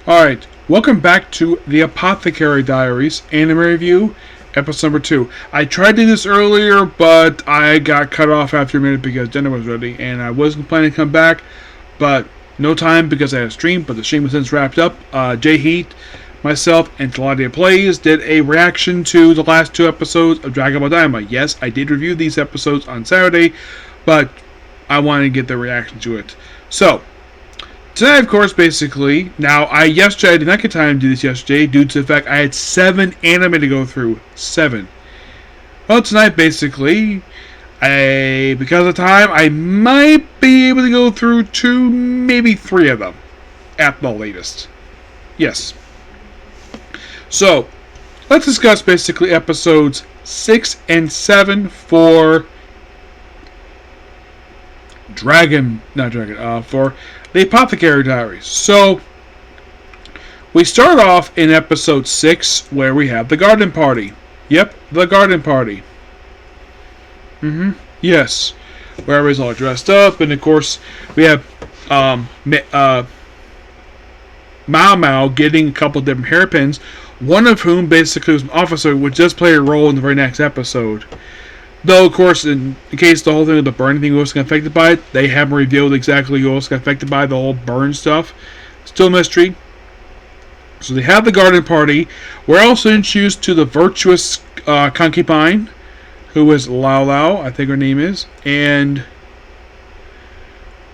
Alright, welcome back to the Apothecary Diaries anime review, episode number 2. I tried to do this earlier, but I got cut off after a minute because dinner was ready, and I wasn't planning to come back, but no time because I had a stream, but the stream was since wrapped up. Jay Heat, myself, and Taladia Plays did a reaction to the last 2 episodes of Dragon Ball Daima. Yes, I did review these episodes on Saturday, but I wanted to get the reaction to it. So, tonight, of course, basically, I did not get time to do this yesterday due to the fact I had 7 anime to go through. 7. Well, tonight, basically, because of time, I might be able to go through 2, maybe 3 of them. At the latest. Yes. So, let's discuss basically episodes 6 and 7 for for the Apothecary Diaries. So, we start off in episode 6 where we have the garden party. Yep, the garden party. Yes. Where everybody's all dressed up, and of course, we have Mao Mao getting a couple different hairpins, one of whom basically was an officer, which does play a role in the very next episode. Though, of course, in case the whole thing with the burn thing was affected by it, they haven't revealed exactly who else got affected by the whole burn stuff. Still a mystery. So they have the garden party. We're also introduced to the virtuous concubine, who is Lao Lao, I think her name is. And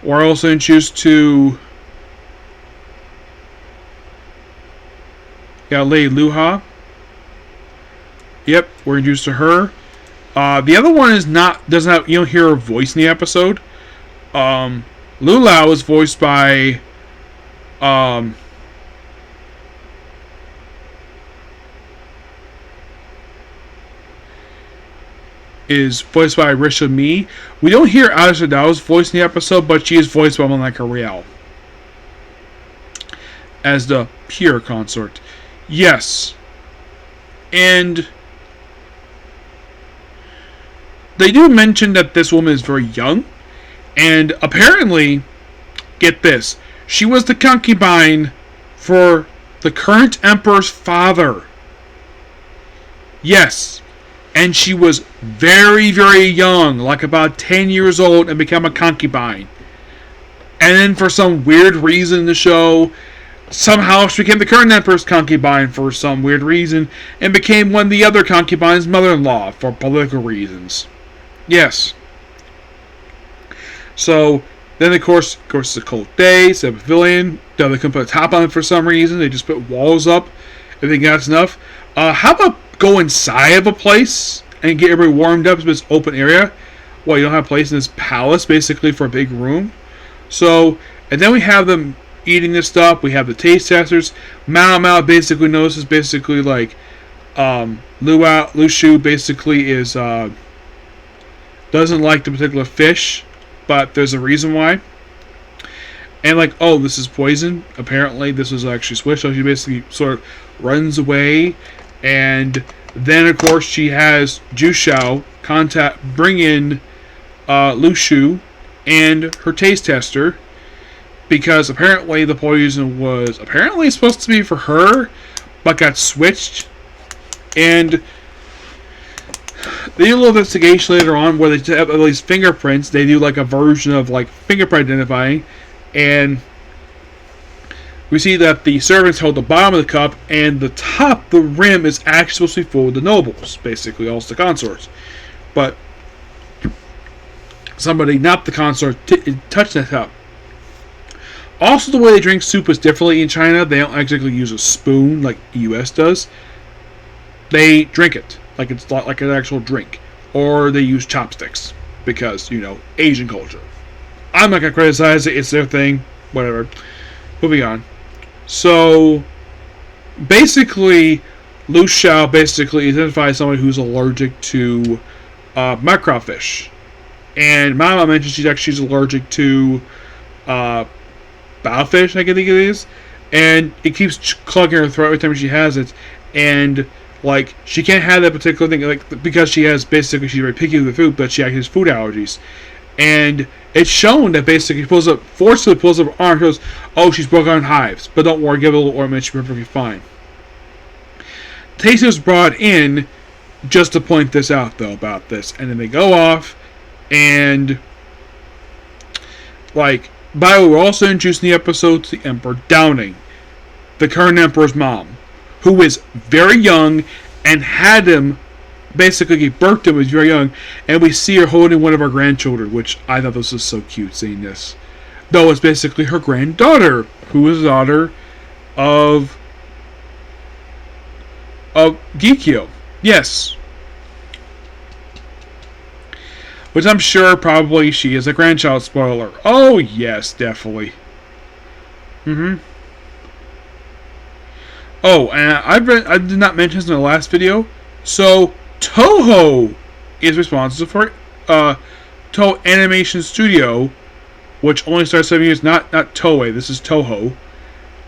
we're also introduced to Lei Luha. Yep, we're introduced to her. The other one doesn't have, you don't hear her voice in the episode. Lulao is voiced by, Risha Mi. We don't hear Aisha Dao's voice in the episode, but she is voiced by Malika Rial as the pure consort. Yes. And they do mention that this woman is very young, and apparently, get this, she was the concubine for the current emperor's father. Yes, and she was very, very young, like about 10 years old, and became a concubine. And then for some weird reason in the show, somehow she became the current emperor's concubine for some weird reason, and became one of the other concubines' mother-in-law for political reasons. Yes. So, then of course it's a cold day, it's a pavilion. They couldn't put a top on it for some reason. They just put walls up. Everything got enough. How about go inside of a place and get everybody warmed up in this open area? Well, you don't have a place in this palace, basically, for a big room. So, and then we have them eating this stuff. We have the taste testers. Mao Mao basically notices, basically, like, Lu Shu basically is, doesn't like the particular fish, but there's a reason why. And like, oh, this is poison. Apparently, this was actually switched. So she basically sort of runs away, and then of course she has Ju Shao bring in Lu Shu and her taste tester, because apparently the poison was supposed to be for her, but got switched. And they do a little investigation later on where they have at least fingerprints. They do like a version of like fingerprint identifying, and we see that the servants hold the bottom of the cup, and the top, the rim, is actually supposed to be full of the nobles, basically, also the consorts. But somebody, not the consort, touched that cup. Also, the way they drink soup is differently in China. They don't exactly use a spoon like the U.S. does. They drink it like it's like an actual drink, or they use chopsticks because, you know, Asian culture. I'm not gonna criticize it; it's their thing. Whatever. Moving on. So, basically, Lu Shao basically identifies somebody who's allergic to microfish, and Mama mentions she's allergic to bowfish, I think it is, and it keeps clogging her throat every time she has it, and like, she can't have that particular thing, like, because she's very picky with the food, but she actually has food allergies. And it's shown that basically forcibly pulls up her arm, goes, oh, she's broken on hives, but don't worry, give it a little ointment, she's perfectly fine. Tacy was brought in just to point this out, though, about this, and then they go off, and like, by the way, we're also introducing the episode to the Emperor Downing, the current Emperor's mom, who is very young and had him. Basically, he birthed him when he was very young, and we see her holding one of our grandchildren, which I thought this was so cute, seeing this. Though it's basically her granddaughter, who is the daughter of Gikyo. Yes. Which I'm sure probably she is a grandchild, spoiler. Oh, yes, definitely. Oh, and I did not mention this in the last video, so Toho is responsible for Toho Animation Studio, which only started 7 years. Not Toei. This is Toho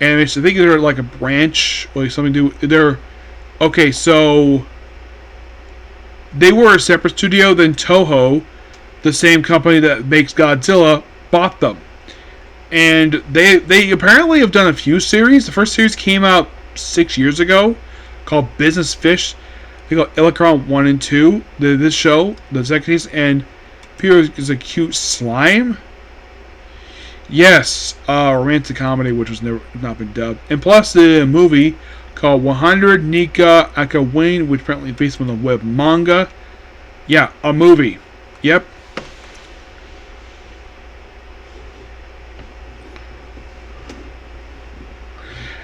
Animation. I think they're like a branch or like something to do. They're okay. So they were a separate studio. Then Toho, the same company that makes Godzilla, bought them, and they apparently have done a few series. The first series came out 6 years ago, called Business Fish. They got Illicron 1 and 2, this show, the second season, and Peter is a cute slime. Yes, romantic comedy, which was not been dubbed. And plus the movie called 100 Nika Akawin, which apparently is based on the web manga. Yeah, a movie. Yep.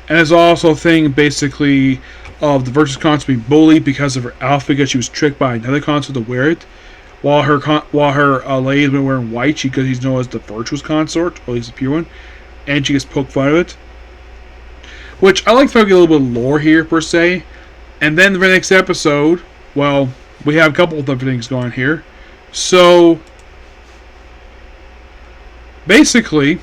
And there's also a thing, basically, of the Virtuous Consort being bullied because of her outfit, because she was tricked by another consort to wear it, while her lady has been wearing white, because he's known as the Virtuous Consort, or at least the pure one, and she gets poked fun of it. Which I like to get a little bit of lore here, per se. And then the next episode, well, we have a couple of different things going on here. So, basically,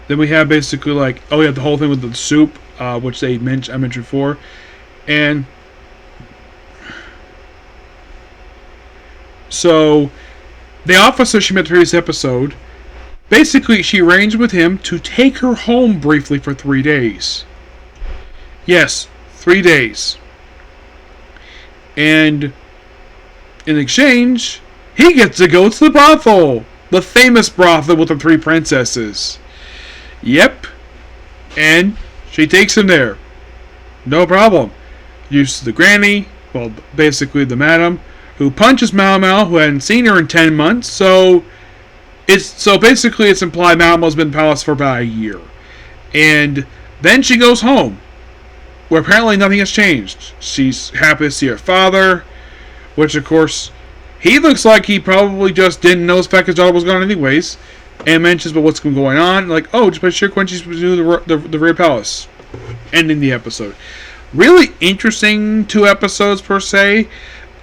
then we have basically like, oh yeah, the whole thing with the soup, which I mentioned before, and so the officer she met in the previous episode, basically she arranged with him to take her home briefly for 3 days. Yes, 3 days. And in exchange, he gets to go to the brothel, the famous brothel with the 3 princesses. Yep. And she takes him there. No problem. Used to the granny, well, basically the madam, who punches Mao Mao, who hadn't seen her in 10 months, so basically it's implied Mao Mao's been in the palace for about a year. And then she goes home, where apparently nothing has changed. She's happy to see her father, which of course, he looks like he probably just didn't know the fact his daughter was gone anyways. And mentions about what's going on, like, oh, just make sure when she's doing the Rear Palace. Ending the episode. Really interesting 2 episodes, per se.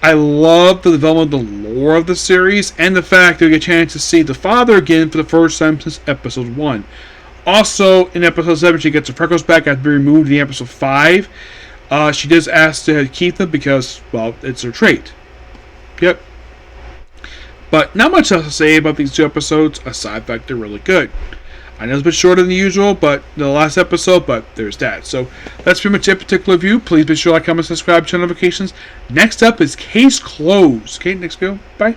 I love the development of the lore of the series, and the fact that we get a chance to see the father again for the first time since episode 1. Also, in episode 7, she gets her freckles back after being removed in episode 5. She does ask to keep them because, well, it's her trait. Yep. But not much else to say about these 2 episodes, aside from the fact they're really good. I know it's a bit shorter than usual, but the last episode, but there's that. So that's pretty much it, particular review. Please be sure to like, comment, subscribe, turn notifications. Next up is Case Closed. Okay, next video. Bye.